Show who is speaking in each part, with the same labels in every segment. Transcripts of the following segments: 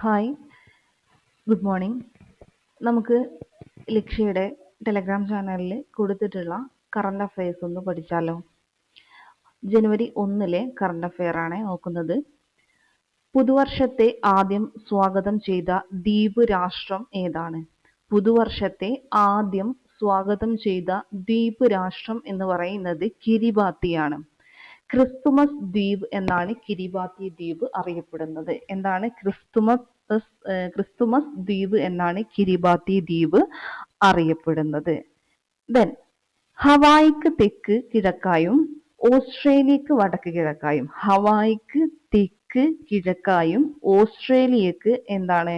Speaker 1: Hi, good morning. നമുക്ക് ലക്ഷ്യയുടെ Telegram ചാനലിൽ കൊടുത്തിട്ടുള്ള കറണ്ട് അഫയേഴ്സ് ഒന്ന് പഠിച്ചാലോ? ജനുവരി 1 കറണ്ട് അഫെയർ ആണ് നോക്കുന്നത്. പുതുവർഷത്തെ ആദ്യം സ്വാഗതം ചെയ്ത ദ്വീപ് രാഷ്ട്രം ഏതാണ്? പുതുവർഷത്തെ ആദ്യം സ്വാഗതം ചെയ്ത ദ്വീപ് രാഷ്ട്രം എന്ന് പറയുന്നത് കിരിബാത്തിയാണ്. ക്രിസ്തുമസ് ദ്വീപ് എന്നാണ് കിരിബാത്തി ദ്വീപ് അറിയപ്പെടുന്നത്. എന്താണ്? ക്രിസ്തുമസ് ദ്വീപ് എന്നാണ് കിരിബാത്തി ദ്വീപ് അറിയപ്പെടുന്നത്. ദെൻ ഹവായിക്ക് തെക്ക് കിഴക്കായും ഓസ്ട്രേലിയക്ക് വടക്ക് കിഴക്കായും, ഹവായിക്ക് തെക്ക് കിഴക്കായും ഓസ്ട്രേലിയക്ക് എന്താണ്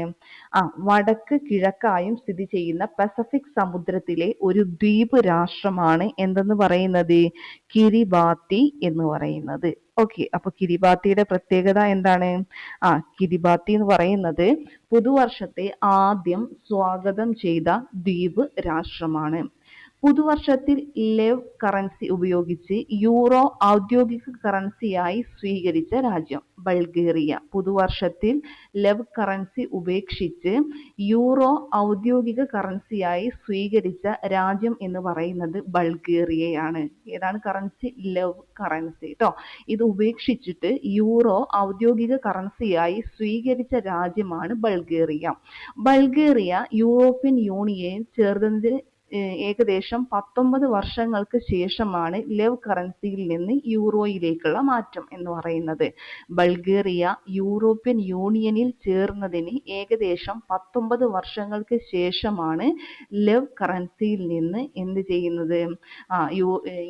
Speaker 1: വടക്ക് കിഴക്കായും സ്ഥിതി ചെയ്യുന്ന പസഫിക് സമുദ്രത്തിലെ ഒരു ദ്വീപ് രാഷ്ട്രമാണ് എന്തെന്ന് പറയുന്നത്? കിരിബാത്തി എന്ന് പറയുന്നത്. ഓക്കെ, അപ്പൊ കിരിബാത്തിയുടെ പ്രത്യേകത എന്താണ്? കിരിബാത്തി എന്ന് പറയുന്നത് പുതുവർഷത്തെ ആദ്യം സ്വാഗതം ചെയ്ത ദ്വീപ് രാഷ്ട്രമാണ്. പുതുവർഷത്തിൽ ലെവ് കറൻസി ഉപയോഗിച്ച് യൂറോ ഔദ്യോഗിക കറൻസിയായി സ്വീകരിച്ച രാജ്യം ബൾഗേറിയ. പുതുവർഷത്തിൽ ലെവ് കറൻസി ഉപേക്ഷിച്ച് യൂറോ ഔദ്യോഗിക കറൻസിയായി സ്വീകരിച്ച രാജ്യം എന്ന് പറയുന്നത് ബൾഗേറിയയാണ്. ഏതാണ് കറൻസി? ലെവ് കറൻസി കേട്ടോ. ഇത് ഉപേക്ഷിച്ചിട്ട് യൂറോ ഔദ്യോഗിക കറൻസിയായി സ്വീകരിച്ച രാജ്യമാണ് ബൾഗേറിയ. ബൾഗേറിയ യൂറോപ്യൻ യൂണിയൻ ചേർന്നതിന് ഏകദേശം 19 വർഷങ്ങൾക്ക് ശേഷമാണ് ലെവ് കറൻസിയിൽ നിന്ന് യൂറോയിലേക്കുള്ള മാറ്റം എന്ന് പറയുന്നത്. ബൾഗേറിയ യൂറോപ്യൻ യൂണിയനിൽ ചേർന്നതിന് ഏകദേശം 19 വർഷങ്ങൾക്ക് ശേഷമാണ് ലെവ് കറൻസിയിൽ നിന്ന് എന്ത് ചെയ്യുന്നത്?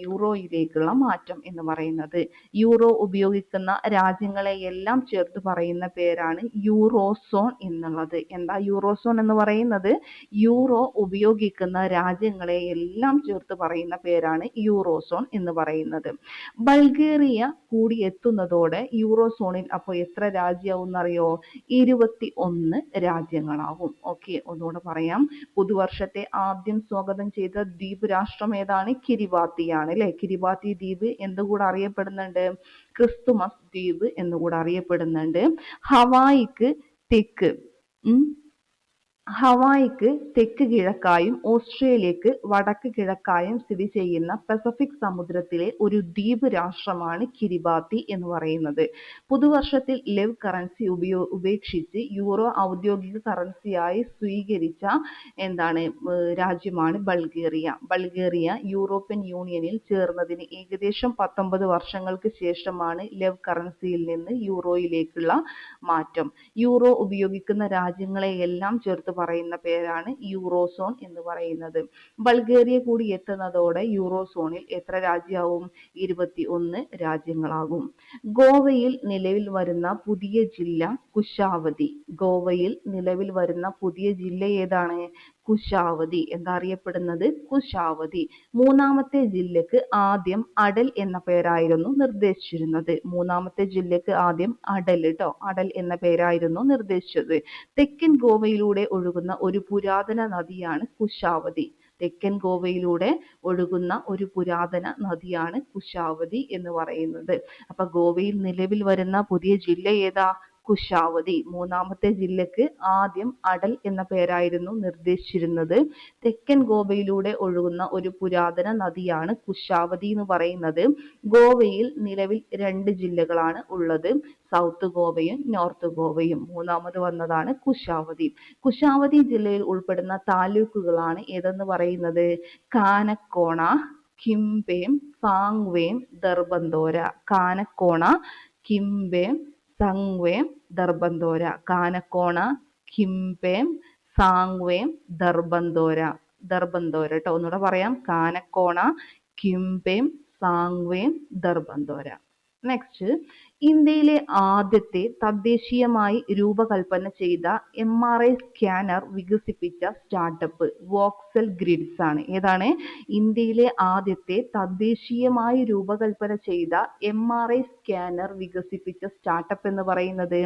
Speaker 1: യൂറോയിലേക്കുള്ള മാറ്റം എന്ന് പറയുന്നത്. യൂറോ ഉപയോഗിക്കുന്ന രാജ്യങ്ങളെ എല്ലാം ചേർത്ത് പറയുന്ന പേരാണ് യൂറോസോൺ എന്നുള്ളത്. എന്താ യൂറോസോൺ എന്ന് പറയുന്നത്? യൂറോ ഉപയോഗിക്കുന്ന രാജ്യങ്ങളെ എല്ലാം ചേർത്ത് പറയുന്ന പേരാണ് യൂറോസോൺ എന്ന് പറയുന്നത്. ബൾഗേറിയ കൂടി എത്തുന്നതോടെ യൂറോസോണിൽ അപ്പോൾ എത്ര രാജ്യമാവും എന്നറിയോ? 21 രാജ്യങ്ങളാവും. ഓക്കെ, ഒന്നുകൂടെ പറയാം. പുതുവർഷത്തെ ആദ്യം സ്വാഗതം ചെയ്ത ദ്വീപ് രാഷ്ട്രം ഏതാണ്? കിരിബാത്തിയാണ് അല്ലെ. കിരിബാത്തി ദ്വീപ് എന്തുകൂടെ അറിയപ്പെടുന്നുണ്ട്? ക്രിസ്തുമസ് ദ്വീപ് എന്നുകൂടെ അറിയപ്പെടുന്നുണ്ട്. ഹവായിക്ക് തെക്ക് ഹവായിക്ക് തെക്ക് കിഴക്കായും ഓസ്ട്രേലിയക്ക് വടക്ക് കിഴക്കായും സ്ഥിതി ചെയ്യുന്ന പസഫിക് സമുദ്രത്തിലെ ഒരു ദ്വീപ് രാഷ്ട്രമാണ് കിരിബാത്തി എന്ന് പറയുന്നത്. പുതുവർഷത്തിൽ ലെവ് കറൻസി ഉപേക്ഷിച്ച് യൂറോ ഔദ്യോഗിക കറൻസിയായി സ്വീകരിച്ച രാജ്യമാണ് ബൾഗേറിയ. ബൾഗേറിയ യൂറോപ്യൻ യൂണിയനിൽ ചേർന്നതിന് ഏകദേശം 19 വർഷങ്ങൾക്ക് ശേഷമാണ് ലെവ് കറൻസിയിൽ നിന്ന് യൂറോയിലേക്കുള്ള മാറ്റം. യൂറോ ഉപയോഗിക്കുന്ന രാജ്യങ്ങളെ എല്ലാം ചേർത്ത് പറയുന്ന പേരാണ് യൂറോസോൺ എന്ന് പറയുന്നത്. ബൾഗേറിയ കൂടി എത്തുന്നതോടെ യൂറോസോണിൽ എത്ര രാജ്യമാവും? 21 രാജ്യങ്ങളാകും. ഗോവയിൽ നിലവിൽ വരുന്ന പുതിയ ജില്ല കുശാവതി. ഗോവയിൽ നിലവിൽ വരുന്ന പുതിയ ജില്ല ഏതാണ്? കുശാവതി. എന്താ അറിയപ്പെടുന്നത്? കുശാവതി. മൂന്നാമത്തെ ജില്ലക്ക് ആദ്യം അടൽ എന്ന പേരായിരുന്നു നിർദ്ദേശിച്ചിരുന്നത്. മൂന്നാമത്തെ ജില്ലക്ക് ആദ്യം അടൽ കേട്ടോ, അടൽ എന്ന പേരായിരുന്നു നിർദ്ദേശിച്ചത്. തെക്കൻ ഗോവയിലൂടെ ഒഴുകുന്ന ഒരു പുരാതന നദിയാണ് കുശാവതി. തെക്കൻ ഗോവയിലൂടെ ഒഴുകുന്ന ഒരു പുരാതന നദിയാണ് കുശാവതി എന്ന് പറയുന്നത്. അപ്പൊ ഗോവയിൽ നിലവിൽ വരുന്ന പുതിയ ജില്ല ഏതാ? കുശാവതി. മൂന്നാമത്തെ ജില്ലക്ക് ആദ്യം അടൽ എന്ന പേരായിരുന്നു നിർദ്ദേശിച്ചിരുന്നത്. തെക്കൻ ഗോവയിലൂടെ ഒഴുകുന്ന ഒരു പുരാതന നദിയാണ് കുശാവതി എന്ന് പറയുന്നത്. ഗോവയിൽ നിലവിൽ 2 ജില്ലകളാണ് ഉള്ളത്, സൗത്ത് ഗോവയും നോർത്ത് ഗോവയും. മൂന്നാമത് വന്നതാണ് കുശാവതി. കുശാവതി ജില്ലയിൽ ഉൾപ്പെടുന്ന താലൂക്കുകളാണ് ഏതെന്ന് പറയുന്നത്? കാനക്കോണ, കിംപേം, സാങ്വേം, ദർബന്തോര. കാനക്കോണ, കിംപേം, സംഗ്വേം, ദർബന്തോര. കാനക്കോണ, കിംപേം, സാങ്വേം, ദർബന്തോര. ദർബന്തോര കേട്ടോ. ഒന്നുകൂടെ പറയാം. കാനക്കോണ, കിംപേം, സാങ്വേം, ദർബന്തോര. നെക്സ്റ്റ്, ഇന്ത്യയിലെ ആദ്യത്തെ തദ്ദേശീയമായി രൂപകൽപ്പന ചെയ്ത MRI സ്കാനർ വികസിപ്പിച്ച സ്റ്റാർട്ടപ്പ് വോക്സൽ ഗ്രിഡ്സ് ആണ്. ഏതാണ്? ഇന്ത്യയിലെ ആദ്യത്തെ തദ്ദേശീയമായി രൂപകൽപ്പന ചെയ്ത MRI സ്കാനർ വികസിപ്പിച്ച സ്റ്റാർട്ടപ്പ് എന്ന് പറയുന്നത്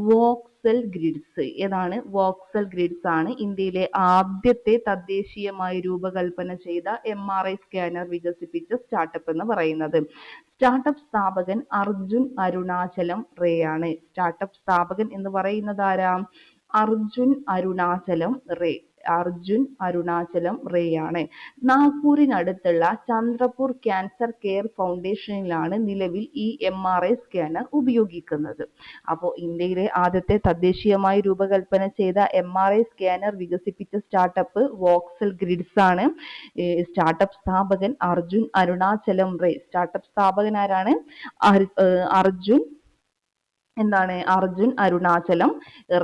Speaker 1: വോക്സൽ ഗ്രിഡ്സ്. ഏതാണ്? വോക്സൽ ഗ്രിഡ്സ് ആണ് ഇന്ത്യയിലെ ആദ്യത്തെ തദ്ദേശീയമായി രൂപകൽപ്പന ചെയ്ത MRI സ്കാനർ വികസിപ്പിച്ച സ്റ്റാർട്ടപ്പ് എന്ന് പറയുന്നത്. സ്റ്റാർട്ടപ്പ് സ്ഥാപകൻ അർജുൻ അരുണാചലം റേ ആണ്. സ്റ്റാർട്ടപ്പ് സ്ഥാപകൻ എന്ന് പറയുന്നത് ആരാ? അർജുൻ അരുണാചലം റേ. അർജുൻ അരുണാചലം റേ ആണ്. നാഗ്പൂരിനടുത്തുള്ള ചന്ദ്രപൂർ ക്യാൻസർ കെയർ ഫൗണ്ടേഷനിലാണ് നിലവിൽ ഈ MRI സ്കാനർ ഉപയോഗിക്കുന്നത്. അപ്പോൾ ഇന്ത്യയിലെ ആദ്യത്തെ തദ്ദേശീയമായി രൂപകൽപ്പന ചെയ്ത MRI സ്കാനർ വികസിപ്പിച്ച സ്റ്റാർട്ടപ്പ് വോക്സൽ ഗ്രിഡ്സ് ആണ്. സ്റ്റാർട്ടപ്പ് സ്ഥാപകൻ അർജുൻ അരുണാചലം റേ. സ്റ്റാർട്ടപ്പ് സ്ഥാപകൻ ആരാണ്? അർജുൻ അർജുൻ അരുണാചലം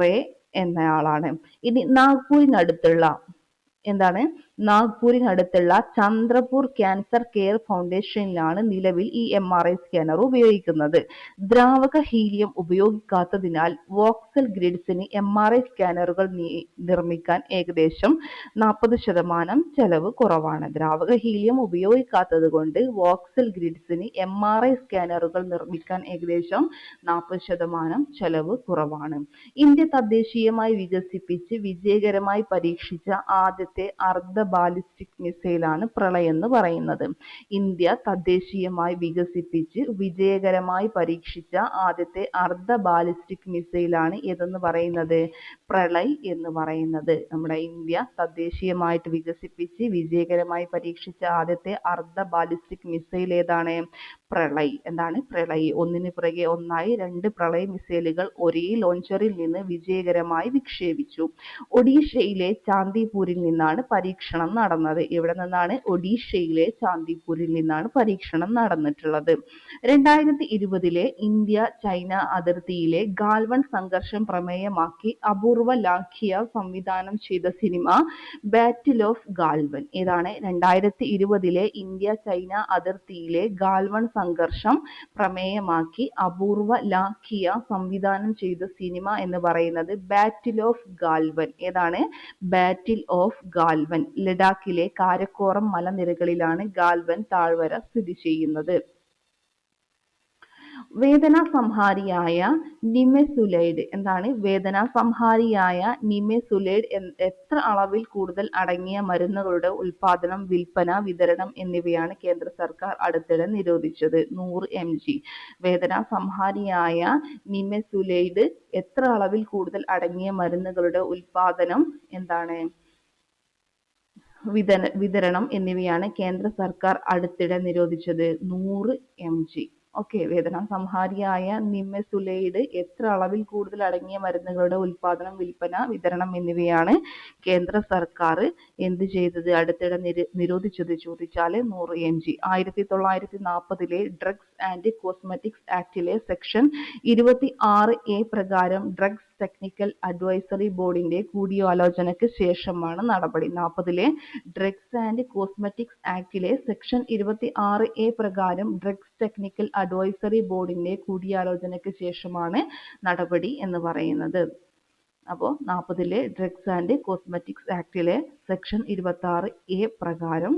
Speaker 1: റേ എന്നയാളാണ്. ഇനി നാഗ്പൂരിനടുത്തുള്ള ചന്ദ്രപൂർ ക്യാൻസർ കെയർ ഫൗണ്ടേഷനിലാണ് നിലവിൽ ഈ MRI സ്കാനർ ഉപയോഗിക്കുന്നത്. ദ്രാവക ഹീലിയം ഉപയോഗിക്കാത്തതിനാൽ വോക്സൽ ഗ്രിഡ്സിന് MRI സ്കാനറുകൾ നിർമ്മിക്കാൻ ഏകദേശം 40% ചെലവ് കുറവാണ്. ദ്രാവക ഹീലിയം ഉപയോഗിക്കാത്തത് കൊണ്ട് വോക്സൽ ഗ്രിഡ്സിന് MRI സ്കാനറുകൾ നിർമ്മിക്കാൻ ഏകദേശം 40% ചെലവ് കുറവാണ്. ഇന്ത്യ തദ്ദേശീയമായി വികസിപ്പിച്ച് വിജയകരമായി പരീക്ഷിച്ച ആദ്യത്തെ അർദ്ധ ബാലിസ്റ്റിക് മിസൈലാണ് പ്രളയ് എന്ന് പറയുന്നത്. ഇന്ത്യ തദ്ദേശീയമായി വികസിപ്പിച്ച് വിജയകരമായി പരീക്ഷിച്ച ആദ്യത്തെ അർദ്ധ ബാലിസ്റ്റിക് മിസൈലാണ് ഏതെന്ന് പറയുന്നത്? പ്രളയ് എന്ന് പറയുന്നത്. നമ്മുടെ ഇന്ത്യ തദ്ദേശീയമായിട്ട് വികസിപ്പിച്ച് വിജയകരമായി പരീക്ഷിച്ച ആദ്യത്തെ അർദ്ധ ബാലിസ്റ്റിക് മിസൈൽ ഏതാണ്? പ്രളയ്. പ്രളയ്. ഒന്നിന് പിറകെ ഒന്നായി 2 പ്രളയ് മിസൈലുകൾ ഒരേ ലോഞ്ചറിൽ നിന്ന് വിജയകരമായി വിക്ഷേപിച്ചു. ഒഡീഷയിലെ ചാന്ദിപൂരിൽ നിന്നാണ് പരീക്ഷണം നടന്നത്. ഇവിടെ നിന്നാണ്? ഒഡീഷയിലെ ചാന്ദിപൂരിൽ നിന്നാണ് പരീക്ഷണം നടന്നിട്ടുള്ളത്. 2020 ഇന്ത്യ ചൈന അതിർത്തിയിലെ ഗാൽവൻ സംഘർഷം പ്രമേയമാക്കി അപൂർവ ലാഖിയ സംവിധാനം ചെയ്ത സിനിമ ബാറ്റിൽ ഓഫ് ഗാൽവൻ. ഏതാണ്? 2020 ഇന്ത്യ ചൈന അതിർത്തിയിലെ ഗാൽവൻ സംഘർഷം പ്രമേയമാക്കി അപൂർവ ലാഖിയ സംവിധാനം ചെയ്ത സിനിമ എന്ന് പറയുന്നത് ബാറ്റിൽ ഓഫ് ഗാൽവൻ. ഏതാണ്? Battle of Galwan. ലഡാക്കിലെ കാരക്കോറം മലനിരകളിലാണ് ഗാൽവൻ താഴ്വര സ്ഥിതി ചെയ്യുന്നത്. വേദനാസംഹാരിയായ നിമെസുലൈഡ്. വേദനാസംഹാരിയായ നിമെസുലൈഡ് എത്ര അളവിൽ കൂടുതൽ അടങ്ങിയ മരുന്നുകളുടെ ഉൽപാദനം, വിൽപ്പന, വിതരണം എന്നിവയാണ് കേന്ദ്ര സർക്കാർ അടുത്തിടെ നിരോധിച്ചത്? 100 mg. വേദനാസംഹാരിയായ നിമെസുലൈഡ് എത്ര അളവിൽ കൂടുതൽ അടങ്ങിയ മരുന്നുകളുടെ ഉൽപാദനം, വിതരണം എന്നിവയാണ് കേന്ദ്ര സർക്കാർ അടുത്തിടെ നിരോധിച്ചത്? 100 mg. ഓക്കെ. വേദനാസംഹാരിയായ നിമെസുലൈഡ് എത്ര അളവിൽ കൂടുതൽ അടങ്ങിയ മരുന്നുകളുടെ ഉൽപാദനം, വിൽപ്പന, വിതരണം എന്നിവയാണ് കേന്ദ്ര സർക്കാർ എന്ത് ചെയ്തത്? അടുത്തിടെ നിരോധിച്ചത് ചോദിച്ചാൽ 100 mg. 1940 ഡ്രഗ്സ് ആൻഡ് കോസ്മെറ്റിക്സ് ആക്ടിലെ സെക്ഷൻ 26A പ്രകാരം ഡ്രഗ്സ് ടെക്നിക്കൽ അഡ്വൈസറി ബോർഡിന്റെ കൂടിയാലോചനയ്ക്ക് ശേഷമാണ് നടപടി. 40 ഡ്രഗ്സ് ആൻഡ് കോസ്മെറ്റിക്സ് ആക്ടിലെ സെക്ഷൻ 26A പ്രകാരം ഡ്രഗ്സ് ടെക്നിക്കൽ അഡ്വൈസറി ബോർഡിന്റെ കൂടിയാലോചനയ്ക്ക് ശേഷമാണ് നടപടി എന്ന് പറയുന്നത്. അപ്പോൾ 40 ഡ്രഗ്സ് ആൻഡ് കോസ്മെറ്റിക്സ് ആക്ടിലെ സെക്ഷൻ 26A പ്രകാരം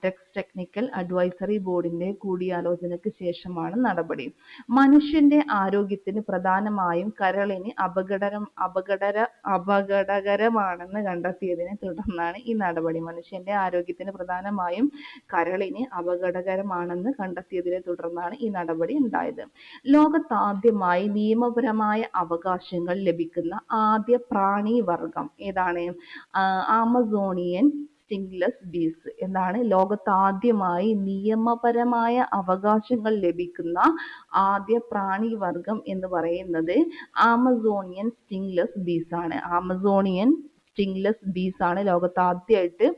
Speaker 1: ഡ്രഗ്സ് ടെക്നിക്കൽ അഡ്വൈസറി ബോർഡിന്റെ കൂടിയാലോചനയ്ക്ക് ശേഷമാണ് നടപടി. മനുഷ്യന്റെ ആരോഗ്യത്തിന് പ്രധാനമായും കരളിന് അപകടകരമാണെന്ന് കണ്ടെത്തിയതിനെ തുടർന്നാണ് ഈ നടപടി. മനുഷ്യന്റെ ആരോഗ്യത്തിന് പ്രധാനമായും കരളിന് അപകടകരമാണെന്ന് കണ്ടെത്തിയതിനെ തുടർന്നാണ് ഈ നടപടി ഉണ്ടായത്. ലോകത്താദ്യമായി നിയമപരമായ അവകാശങ്ങൾ ലഭിക്കുന്ന ആദ്യ പ്രാണിവർഗം ഏതാണ്? ആമസോണിയൻ സ്റ്റിംഗ്ലെസ് ബീസ്. ലോകത്താദ്യമായി നിയമപരമായ അവകാശങ്ങൾ ലഭിക്കുന്ന ആദ്യ പ്രാണിവർഗം എന്ന് പറയുന്നത് ആമസോണിയൻ സ്റ്റിംഗ്ലെസ് ബീസ് ആണ്. ആമസോണിയൻ സ്റ്റിംഗ്ലെസ് ബീസ് ആണ് ലോകത്താദ്യമായിട്ട്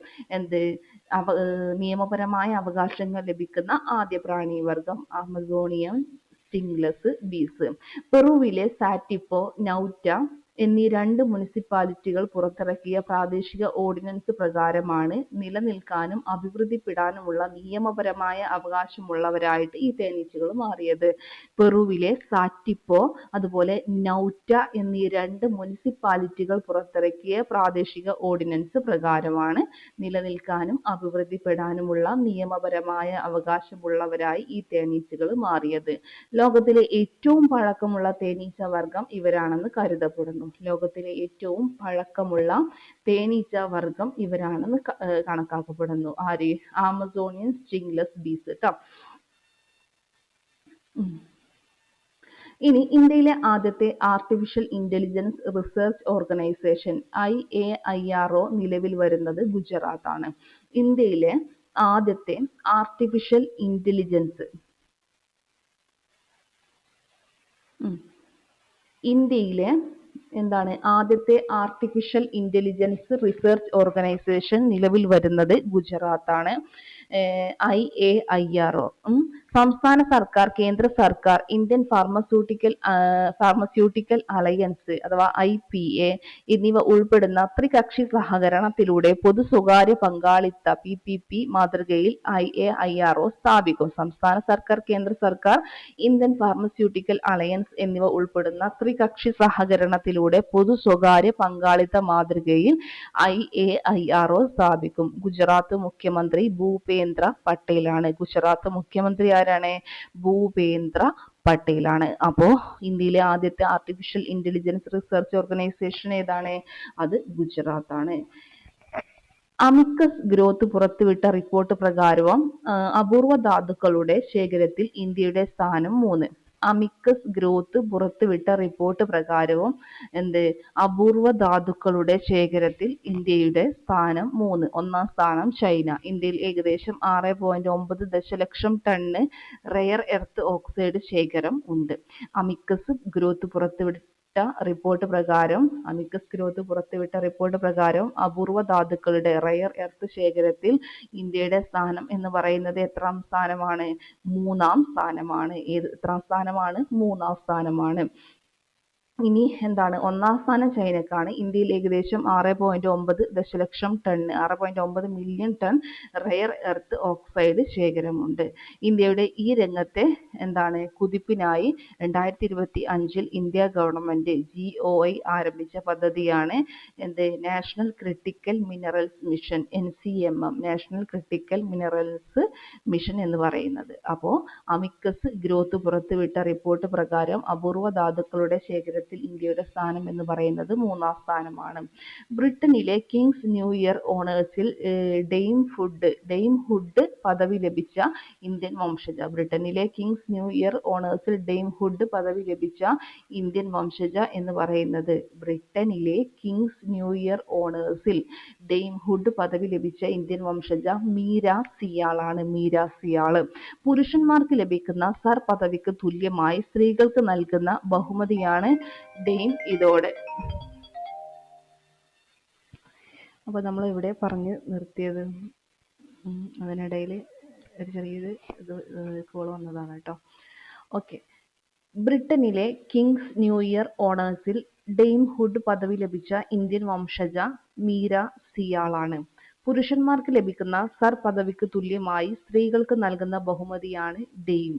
Speaker 1: നിയമപരമായ അവകാശങ്ങൾ ലഭിക്കുന്ന ആദ്യ പ്രാണിവർഗം ആമസോണിയൻ സ്റ്റിംഗ്ലെസ് ബീസ്. പെറുവിലെ സാറ്റിപ്പോ നൗറ്റ എന്നീ 2 മുനിസിപ്പാലിറ്റികൾ പുറത്തിറക്കിയ പ്രാദേശിക ഓർഡിനൻസ് പ്രകാരമാണ് നിലനിൽക്കാനും അഭിവൃദ്ധിപ്പെടാനുമുള്ള നിയമപരമായ അവകാശമുള്ളവരായിട്ട് ഈ തേനീച്ചകൾ മാറിയത്. പെറുവിലെ സാറ്റിപ്പോ അതുപോലെ നൗറ്റ എന്നീ 2 മുനിസിപ്പാലിറ്റികൾ പുറത്തിറക്കിയ പ്രാദേശിക ഓർഡിനൻസ് പ്രകാരമാണ് നിലനിൽക്കാനും അഭിവൃദ്ധിപ്പെടാനുമുള്ള നിയമപരമായ അവകാശമുള്ളവരായി ഈ തേനീച്ചകൾ മാറിയത്. ലോകത്തിലെ ഏറ്റവും പഴക്കമുള്ള തേനീച്ച വർഗം ഇവരാണെന്ന് കരുതപ്പെടുന്നു. ലോകത്തിലെ ഏറ്റവും പഴക്കമുള്ള തേനീച്ച വർഗം ഇവരാണെന്ന് കണക്കാക്കപ്പെടുന്നു. ആര്? ആമസോണിയൻ സ്റ്റിംഗ്ലെസ് ബീസ് ട്ടോ. ഇനി ഇന്ത്യയിലെ ആദ്യത്തെ artificial intelligence research organisation IAIRO നിലവിൽ വരുന്നത് ഗുജറാത്താണ്. ഇന്ത്യയിലെ ആദ്യത്തെ ആർട്ടിഫിഷ്യൽ ഇന്റലിജൻസ് ഇന്ത്യയിലെ ആദ്യത്തെ ആർട്ടിഫിഷ്യൽ ഇന്റലിജൻസ് റിസർച്ച് ഓർഗനൈസേഷൻ നിലവിൽ വരുന്നത് ഗുജറാത്താണ്. IAIRO സംസ്ഥാന സർക്കാർ, കേന്ദ്ര സർക്കാർ, ഇന്ത്യൻ ഫാർമസ്യൂട്ടിക്കൽ അലയൻസ് അഥവാ IPA എന്നിവ ഉൾപ്പെടുന്ന ത്രികക്ഷി സഹകരണത്തിലൂടെ പൊതു സ്വകാര്യ പങ്കാളിത്ത PPP മാതൃകയിൽ IAIRO സ്ഥാപിക്കും. സംസ്ഥാന സർക്കാർ, കേന്ദ്ര സർക്കാർ, ഇന്ത്യൻ ഫാർമസ്യൂട്ടിക്കൽ അലയൻസ് എന്നിവ ഉൾപ്പെടുന്ന ത്രികക്ഷി സഹകരണത്തിലൂടെ പൊതു സ്വകാര്യ പങ്കാളിത്ത മാതൃകയിൽ IAIRO സ്ഥാപിക്കും. ഗുജറാത്ത് മുഖ്യമന്ത്രി ഭൂപേന്ദ്ര പട്ടേലാണ്. ഗുജറാത്ത് മുഖ്യമന്ത്രി ആരാണ്? ഭൂപേന്ദ്ര പട്ടേലാണ്. അപ്പോ ഇന്ത്യയിലെ ആദ്യത്തെ ആർട്ടിഫിഷ്യൽ ഇന്റലിജൻസ് റിസർച്ച് ഓർഗനൈസേഷൻ ഏതാണ്? അത് ഗുജറാത്താണ്. അമിക്കസ് ഗ്രോത്ത് പുറത്തുവിട്ട റിപ്പോർട്ട് പ്രകാരവും അപൂർവ ധാതുക്കളുടെ ശേഖരത്തിൽ ഇന്ത്യയുടെ സ്ഥാനം 3. അമിക്കസ് ഗ്രോത്ത് പുറത്തുവിട്ട റിപ്പോർട്ട് പ്രകാരവും അപൂർവ ധാതുക്കളുടെ ശേഖരത്തിൽ ഇന്ത്യയുടെ സ്ഥാനം 3. ഒന്നാം സ്ഥാനം ചൈന. ഇന്ത്യയിൽ ഏകദേശം 6.9 ദശലക്ഷം ടണ്ണ് റെയർ എർത്ത് ഓക്സൈഡ് ശേഖരം ഉണ്ട്. അമിക്കസ് ഗ്രോത്ത് പുറത്തുവിട്ട റിപ്പോർട്ട് പ്രകാരം അപൂർവ ധാതുക്കളുടെ റെയർ എർത്ത് ശേഖരത്തിൽ ഇന്ത്യയുടെ സ്ഥാനം എന്ന് പറയുന്നത് എത്രാം സ്ഥാനമാണ്? 3-ാം സ്ഥാനമാണ്. എത്രാം സ്ഥാനമാണ്? 3-ാം സ്ഥാനമാണ്. ഇനി ഒന്നാം സ്ഥാനം ചൈനക്കാണ്. ഇന്ത്യയിൽ ഏകദേശം 6.9 ദശലക്ഷം ton 6.9 million ton rare earth oxide ശേഖരമുണ്ട്. ഇന്ത്യയുടെ ഈ രംഗത്തെ കുതിപ്പിനായി 2025 ഇന്ത്യ ഗവൺമെന്റ് GOI ആരംഭിച്ച പദ്ധതിയാണ് national critical minerals mission, NCMM, national critical minerals mission എന്ന് പറയുന്നത്. അപ്പോൾ അമിക്കസ് ഗ്രോത്ത് പുറത്തുവിട്ട റിപ്പോർട്ട് പ്രകാരം അപൂർവ ധാതുക്കളുടെ ശേഖരത്തിൽ ഇന്ത്യയുടെ സ്ഥാനം എന്ന് പറയുന്നത് 3-ാം സ്ഥാനമാണ്. ബ്രിട്ടനിലെ കിങ്സ് ന്യൂ ഇയർ ഓണേഴ്സിൽ ഡെയിം ഹുഡ് പദവി ലഭിച്ച ഇന്ത്യൻ വംശജ. ബ്രിട്ടനിലെ കിങ്സ് ന്യൂ ഇയർ ഓണേഴ്സിൽ ഡെയിം ഹുഡ് പദവി ലഭിച്ച ഇന്ത്യൻ വംശജ എന്ന് പറയുന്നത് ബ്രിട്ടനിലെ കിങ്സ് ന്യൂ ഇയർ ഓണേഴ്സിൽ ഡെയിം ഹുഡ് പദവി ലഭിച്ച ഇന്ത്യൻ വംശജ മീര സിയാളാണ്. മീര സിയാള്. പുരുഷന്മാർക്ക് ലഭിക്കുന്ന സർ പദവിക്ക് തുല്യമായി സ്ത്രീകൾക്ക് നൽകുന്ന ബഹുമതിയാണ് ഡെയിം. ഇതോടെ അപ്പോൾ നമ്മൾ ഇവിടെ പറഞ്ഞു നിർത്തിയത് അതിനിടയിൽ ഒരു ചെറിയൊരു കോൾ വന്നതാണ് കേട്ടോ. ഓക്കെ. ബ്രിട്ടനിലെ കിങ്സ് ന്യൂ ഇയർ ഓണേഴ്സിൽ ഡെയിം ഹുഡ് പദവി ലഭിച്ച ഇന്ത്യൻ വംശജ മീര സിയാളാണ്. പുരുഷന്മാർക്ക് ലഭിക്കുന്ന സർ പദവിക്ക് തുല്യമായി സ്ത്രീകൾക്ക് നൽകുന്ന ബഹുമതിയാണ് ഡെയിം.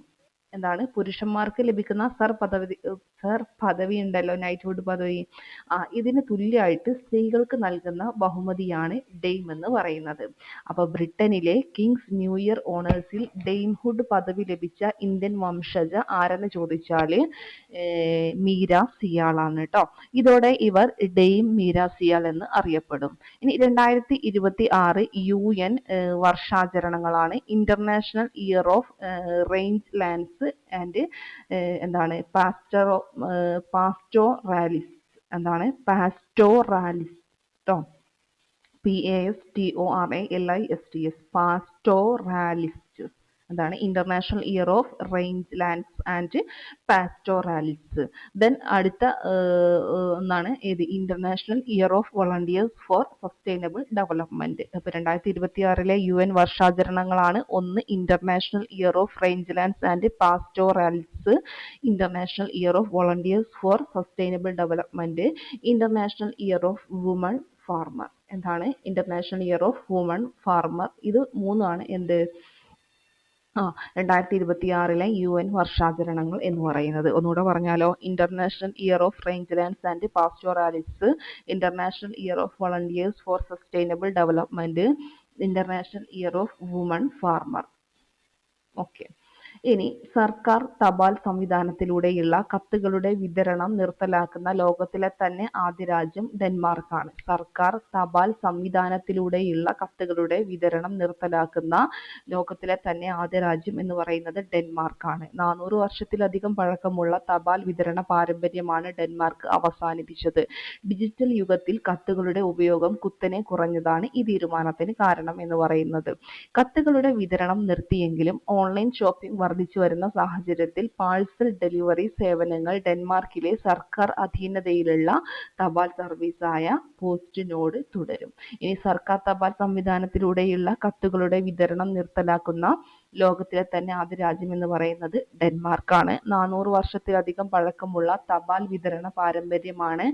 Speaker 1: പുരുഷന്മാർക്ക് ലഭിക്കുന്ന സർ പദവി ഉണ്ടല്ലോ, നൈറ്റ്ഹുഡ് പദവി, ഇതിന് തുല്യമായിട്ട് സ്ത്രീകൾക്ക് നൽകുന്ന ബഹുമതിയാണ് ഡെയിം എന്ന് പറയുന്നത്. അപ്പോൾ ബ്രിട്ടനിലെ കിങ്സ് ന്യൂ ഇയർ ഓണേഴ്സിൽ ഡെയിം ഹുഡ് പദവി ലഭിച്ച ഇന്ത്യൻ വംശജ ആരെന്ന് ചോദിച്ചാൽ മീര സിയാളാണ് കേട്ടോ. ഇതോടെ ഇവർ ഡെയിം മീര സിയാൾ എന്ന് അറിയപ്പെടും. ഇനി 2026 UN വർഷാചരണങ്ങളാണ് international year of rangelands and pastoralist PASTORALISTS pastoralist അതാണ് international year of rangelands and pastoralists. Then അടുത്ത ഒന്നാണ് ഏത് international year of volunteers for sustainable development. അപ്പോൾ 2026 UN വർഷാചരണങ്ങളാണ് ഒന്ന് international year of rangelands and pastoralists, international year of volunteers for sustainable development, international year of woman farmer. എന്താണ് international year of woman farmer? ഇത് മൂന്നാണ് എന്ത് 2026 UN വർഷാചരണങ്ങൾ എന്ന് പറയുന്നത്. ഒന്നുകൂടെ പറഞ്ഞാലോ, international year of rangelands and pastoralists, international year of volunteers for sustainable development, international year of woman farmer. Okay. ഇനി സർക്കാർ തപാൽ സംവിധാനത്തിലൂടെയുള്ള കത്തുകളുടെ വിതരണം നിർത്തലാക്കുന്ന ലോകത്തിലെ തന്നെ ആദ്യ രാജ്യം ഡെൻമാർക്കാണ്. സർക്കാർ തപാൽ സംവിധാനത്തിലൂടെയുള്ള കത്തുകളുടെ വിതരണം നിർത്തലാക്കുന്ന ലോകത്തിലെ തന്നെ ആദ്യ രാജ്യം എന്ന് പറയുന്നത് ഡെൻമാർക്കാണ്. 400 വർഷത്തിലധികം പഴക്കമുള്ള തപാൽ വിതരണ പാരമ്പര്യമാണ് ഡെൻമാർക്ക് അവസാനിപ്പിച്ചത്. ഡിജിറ്റൽ യുഗത്തിൽ കത്തുകളുടെ ഉപയോഗം കുത്തനെ കുറഞ്ഞതാണ് ഈ തീരുമാനത്തിന് കാരണം എന്ന് പറയുന്നത്. കത്തുകളുടെ വിതരണം നിർത്തിയെങ്കിലും ഓൺലൈൻ ഷോപ്പിംഗ് വർദ്ധിച്ചു വരുന്ന സാഹചര്യത്തിൽ പാഴ്സൽ ഡെലിവറി സേവനങ്ങൾ ഡെൻമാർക്കിലെ സർക്കാർ അധീനതയിലുള്ള തപാൽ സർവീസായ പോസ്റ്റ് നോഡ് തുടരും. ഇനി സർക്കാർ തപാൽ സംവിധാനത്തിലൂടെയുള്ള കത്തുകളുടെ വിതരണം നിർത്തലാക്കുന്ന ലോകത്തിലെ തന്നെ ആദ്യ രാജ്യം എന്ന് പറയുന്നത് ഡെൻമാർക്കാണ്. 400 വർഷത്തിലധികം പഴക്കമുള്ള തപാൽ വിതരണ പാരമ്പര്യമാണ്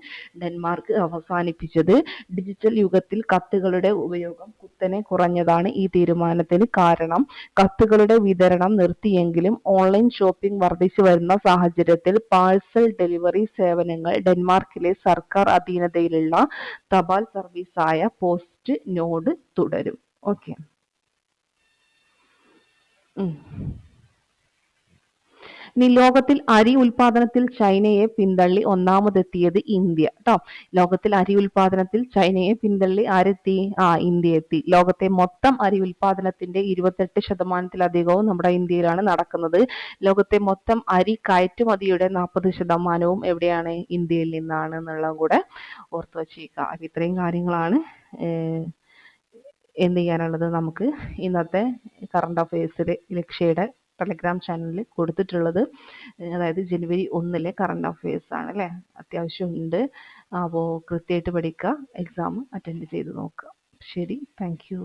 Speaker 1: ഡെൻമാർക്ക് അവസാനിപ്പിച്ചത്. ഡിജിറ്റൽ യുഗത്തിൽ കത്തുകളുടെ ഉപയോഗം കുത്തനെ കുറഞ്ഞതാണ് ഈ തീരുമാനത്തിന് കാരണം. കത്തുകളുടെ വിതരണം നിർത്തിയെങ്കിലും ഓൺലൈൻ ഷോപ്പിംഗ് വർദ്ധിച്ചു വരുന്ന സാഹചര്യത്തിൽ പാഴ്സൽ ഡെലിവറി സേവനങ്ങൾ ഡെൻമാർക്കിലെ സർക്കാർ അധീനതയിലുള്ള തപാൽ സർവീസായ പോസ്റ്റ് നോഡ് തുടരും. ഓക്കെ. ഇനി ലോകത്തിൽ അരി ഉൽപാദനത്തിൽ ചൈനയെ പിന്തള്ളി ഒന്നാമതെത്തിയത് ഇന്ത്യ ട്ടോ. ലോകത്തിൽ അരി ഉൽപാദനത്തിൽ ചൈനയെ പിന്തള്ളി ആരെത്തി? ഇന്ത്യ എത്തി. ലോകത്തെ മൊത്തം അരി ഉൽപാദനത്തിന്റെ 28% നമ്മുടെ ഇന്ത്യയിലാണ് നടക്കുന്നത്. ലോകത്തെ മൊത്തം അരി കയറ്റുമതിയുടെ 40% എവിടെയാണ്? ഇന്ത്യയിൽ നിന്നാണ് എന്നുള്ളതും കൂടെ ഓർത്തു വച്ചേക്കുക. അപ്പൊ ഇത്രയും കാര്യങ്ങളാണ് എന്ത് ചെയ്യാനുള്ളത്, നമുക്ക് ഇന്നത്തെ കറണ്ട് അഫയേഴ്സിൽ ലക്ഷ്യയുടെ ടെലഗ്രാം ചാനലിൽ കൊടുത്തിട്ടുള്ളത്. അതായത് ജനുവരി 1 കറണ്ട് അഫയേഴ്സ് ആണ് അല്ലേ, അത്യാവശ്യം ഉണ്ട്. അപ്പോൾ കൃത്യമായിട്ട് പഠിക്കുക, എക്സാം അറ്റൻഡ് ചെയ്ത് നോക്കുക. ശരി, താങ്ക് യു.